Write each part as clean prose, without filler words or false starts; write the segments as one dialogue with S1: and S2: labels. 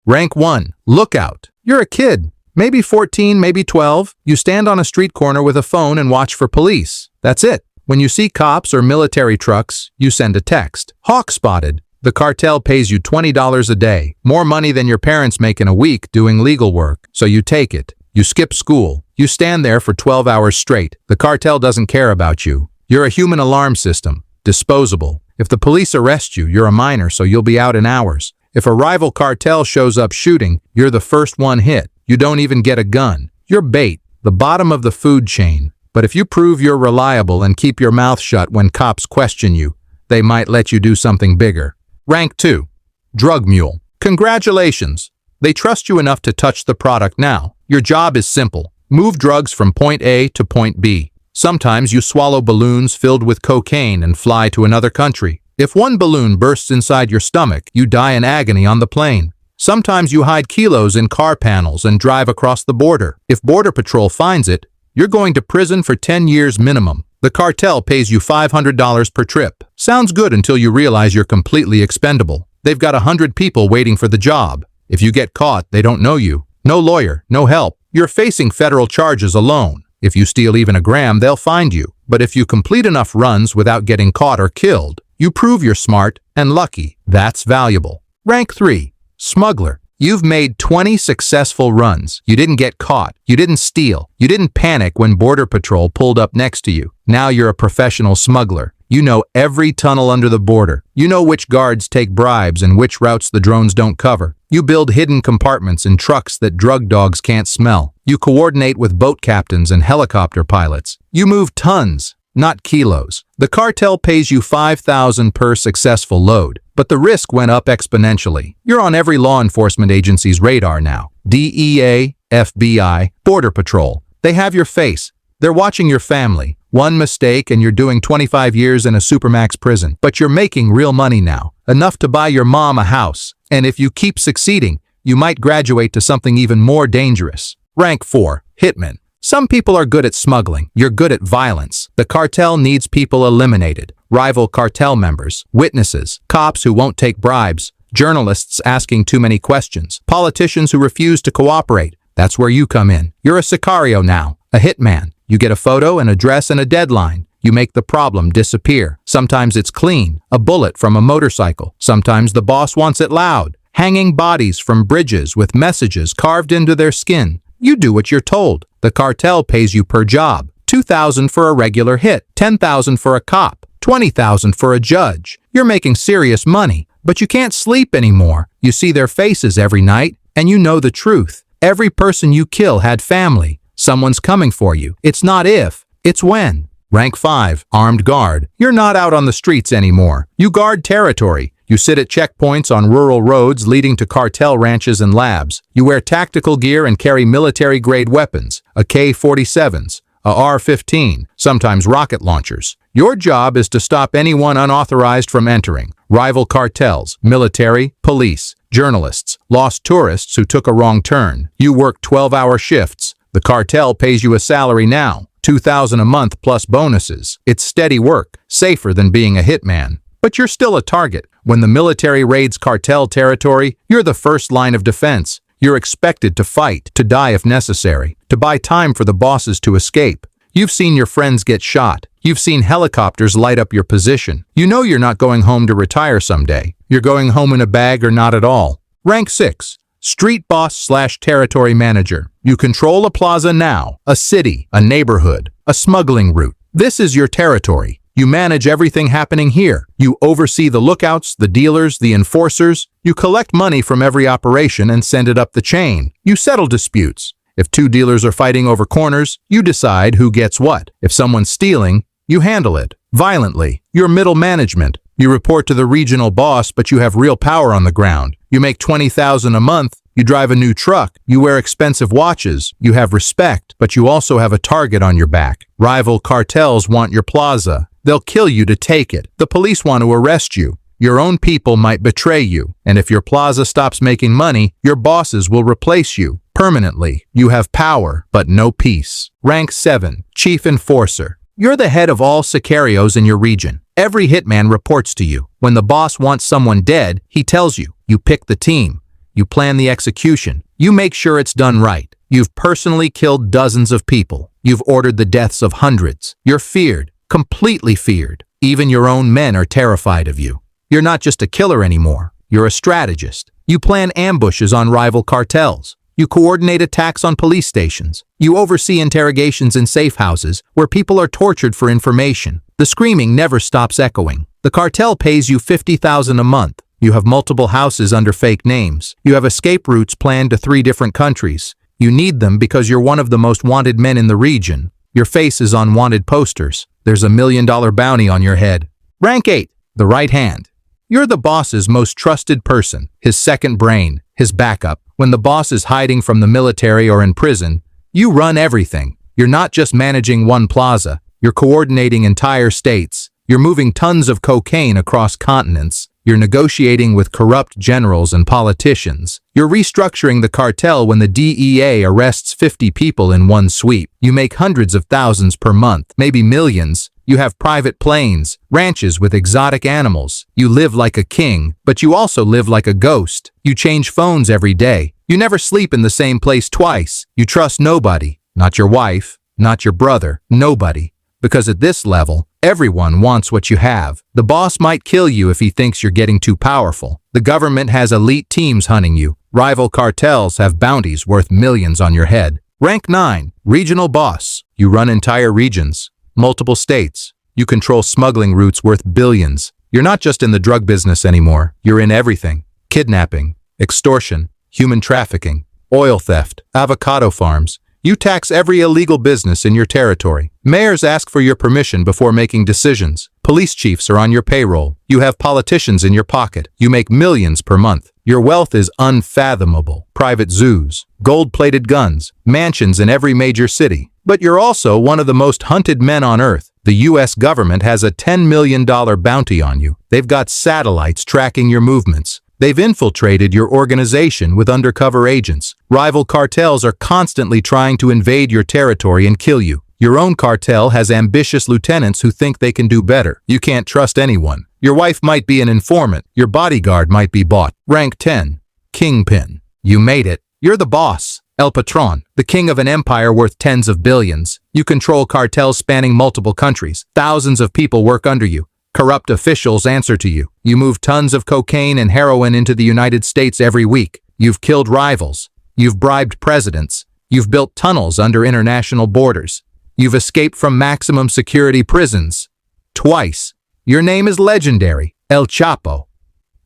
S1: Rank 1. Lookout. You're a kid. Maybe 14, maybe 12. You stand on a street corner with a phone and watch for police. That's it. When you see cops or military trucks, you send a text. Hawk spotted. The cartel pays you $20 a day, more money than your parents make in a week doing legal work, so you take it. You skip school. You stand there for 12 hours straight. The cartel doesn't care about you. You're a human alarm system. Disposable. If the police arrest you, you're a minor, so you'll be out in hours. If a rival cartel shows up shooting, you're the first one hit. You don't even get a gun. You're bait, the bottom of the food chain. But if you prove you're reliable and keep your mouth shut when cops question you, they might let you do something bigger. Rank 2. Drug mule. Congratulations. They trust you enough to touch the product now. Your job is simple. Move drugs from point A to point B. Sometimes you swallow balloons filled with cocaine and fly to another country. If one balloon bursts inside your stomach, you die in agony on the plane. Sometimes you hide kilos in car panels and drive across the border. If Border Patrol finds it, you're going to prison for 10 years minimum. The cartel pays you $500 per trip. Sounds good until you realize you're completely expendable. They've got 100 people waiting for the job. If you get caught, they don't know you. No lawyer, no help. You're facing federal charges alone. If you steal even a gram, they'll find you. But if you complete enough runs without getting caught or killed, you prove you're smart and lucky. That's valuable. Rank 3. Smuggler. You've made 20 successful runs. You didn't get caught. You didn't steal. You didn't panic when Border Patrol pulled up next to you. Now you're a professional smuggler. You know every tunnel under the border. You know which guards take bribes and which routes the drones don't cover. You build hidden compartments in trucks that drug dogs can't smell. You coordinate with boat captains and helicopter pilots. You move tons, not kilos. The cartel pays you $5,000 per successful load, but the risk went up exponentially. You're on every law enforcement agency's radar now. DEA, FBI, Border Patrol. They have your face. They're watching your family. One mistake and you're doing 25 years in a supermax prison. But you're making real money now, enough to buy your mom a house. And if you keep succeeding, you might graduate to something even more dangerous. Rank 4. Hitman. Some people are good at smuggling. You're good at violence. The cartel needs people eliminated. Rival cartel members, witnesses, cops who won't take bribes, journalists asking too many questions, politicians who refuse to cooperate. That's where you come in. You're a sicario now, a hitman. You get a photo, an address, and a deadline. You make the problem disappear. Sometimes it's clean, a bullet from a motorcycle. Sometimes the boss wants it loud. Hanging bodies from bridges with messages carved into their skin. You do what you're told. The cartel pays you per job. $2,000 for a regular hit, $10,000 for a cop, $20,000 for a judge. You're making serious money, but you can't sleep anymore. You see their faces every night, and you know the truth. Every person you kill had family. Someone's coming for you. It's not if, it's when. Rank 5. Armed guard. You're not out on the streets anymore. You guard territory. You sit at checkpoints on rural roads leading to cartel ranches and labs. You wear tactical gear and carry military-grade weapons, AK-47s, a R-15, sometimes rocket launchers. Your job is to stop anyone unauthorized from entering. Rival cartels, military, police, journalists, lost tourists who took a wrong turn. You work 12-hour shifts. The cartel pays you a salary now, $2,000 a month plus bonuses. It's steady work, safer than being a hitman. But you're still a target. When the military raids cartel territory, you're the first line of defense. You're expected to fight, to die if necessary, to buy time for the bosses to escape. You've seen your friends get shot. You've seen helicopters light up your position. You know you're not going home to retire someday. You're going home in a bag or not at all. Rank 6. Street boss/territory manager. You control a plaza now, a city, a neighborhood, a smuggling route. This is your territory. You manage everything happening here. You oversee the lookouts, the dealers, the enforcers. You collect money from every operation and send it up the chain. You settle disputes. If two dealers are fighting over corners, you decide who gets what. If someone's stealing, you handle it violently. You're middle management. You report to the regional boss, but you have real power on the ground. You make $20,000 a month. You drive a new truck. You wear expensive watches. You have respect, but you also have a target on your back. Rival cartels want your plaza. They'll kill you to take it. The police want to arrest you. Your own people might betray you. And if your plaza stops making money, your bosses will replace you permanently. You have power, but no peace. Rank 7. Chief Enforcer. You're the head of all sicarios in your region. Every hitman reports to you. When the boss wants someone dead, he tells you. You pick the team. You plan the execution. You make sure it's done right. You've personally killed dozens of people. You've ordered the deaths of hundreds. You're feared, completely feared. Even your own men are terrified of you. You're not just a killer anymore. You're a strategist. You plan ambushes on rival cartels. You coordinate attacks on police stations. You oversee interrogations in safe houses where people are tortured for information. The screaming never stops echoing. The cartel pays you $50,000 a month. You have multiple houses under fake names. You have escape routes planned to 3 different countries. You need them because you're one of the most wanted men in the region. Your face is on wanted posters. There's $1 million bounty on your head. Rank 8, the right hand. You're the boss's most trusted person, his second brain, his backup. When the boss is hiding from the military or in prison, you run everything. You're not just managing one plaza. You're coordinating entire states. You're moving tons of cocaine across continents. You're negotiating with corrupt generals and politicians. You're restructuring the cartel when the DEA arrests 50 people in one sweep. You make hundreds of thousands per month, maybe millions. You have private planes, ranches with exotic animals. You live like a king, but you also live like a ghost. You change phones every day. You never sleep in the same place twice. You trust nobody, not your wife, not your brother, nobody. Because at this level, everyone wants what you have. The boss might kill you if he thinks you're getting too powerful. The government has elite teams hunting you. Rival cartels have bounties worth millions on your head. Rank 9, regional boss. You run entire regions, multiple states. You control smuggling routes worth billions. You're not just in the drug business anymore. You're in everything. Kidnapping, extortion, human trafficking, oil theft, avocado farms. You tax every illegal business in your territory. Mayors ask for your permission before making decisions. Police chiefs are on your payroll. You have politicians in your pocket. You make millions per month. Your wealth is unfathomable. Private zoos, gold-plated guns, mansions in every major city. But you're also one of the most hunted men on Earth. The U.S. government has a $10 million bounty on you. They've got satellites tracking your movements. They've infiltrated your organization with undercover agents. Rival cartels are constantly trying to invade your territory and kill you. Your own cartel has ambitious lieutenants who think they can do better. You can't trust anyone. Your wife might be an informant. Your bodyguard might be bought. Rank 10, Kingpin. You made it. You're the boss. El Patron, the king of an empire worth tens of billions. You control cartels spanning multiple countries. Thousands of people work under you. Corrupt officials answer to you. You move tons of cocaine and heroin into the United States every week. You've killed rivals. You've bribed presidents. You've built tunnels under international borders. You've escaped from maximum security prisons. Twice. Your name is legendary. El Chapo.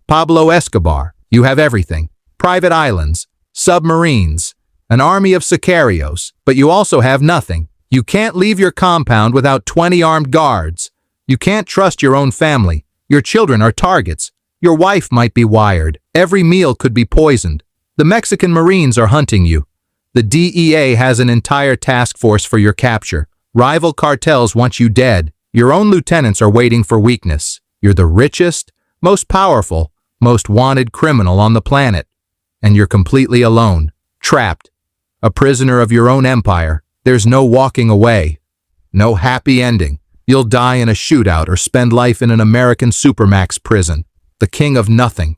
S1: Pablo Escobar. You have everything. Private islands. Submarines. An army of sicarios. But you also have nothing. You can't leave your compound without 20 armed guards. You can't trust your own family. Your children are targets. Your wife might be wired. Every meal could be poisoned. The Mexican Marines are hunting you. The DEA has an entire task force for your capture. Rival cartels want you dead. Your own lieutenants are waiting for weakness. You're the richest, most powerful, most wanted criminal on the planet. And you're completely alone, trapped, a prisoner of your own empire. There's no walking away. No happy ending. You'll die in a shootout or spend life in an American supermax prison. The king of nothing.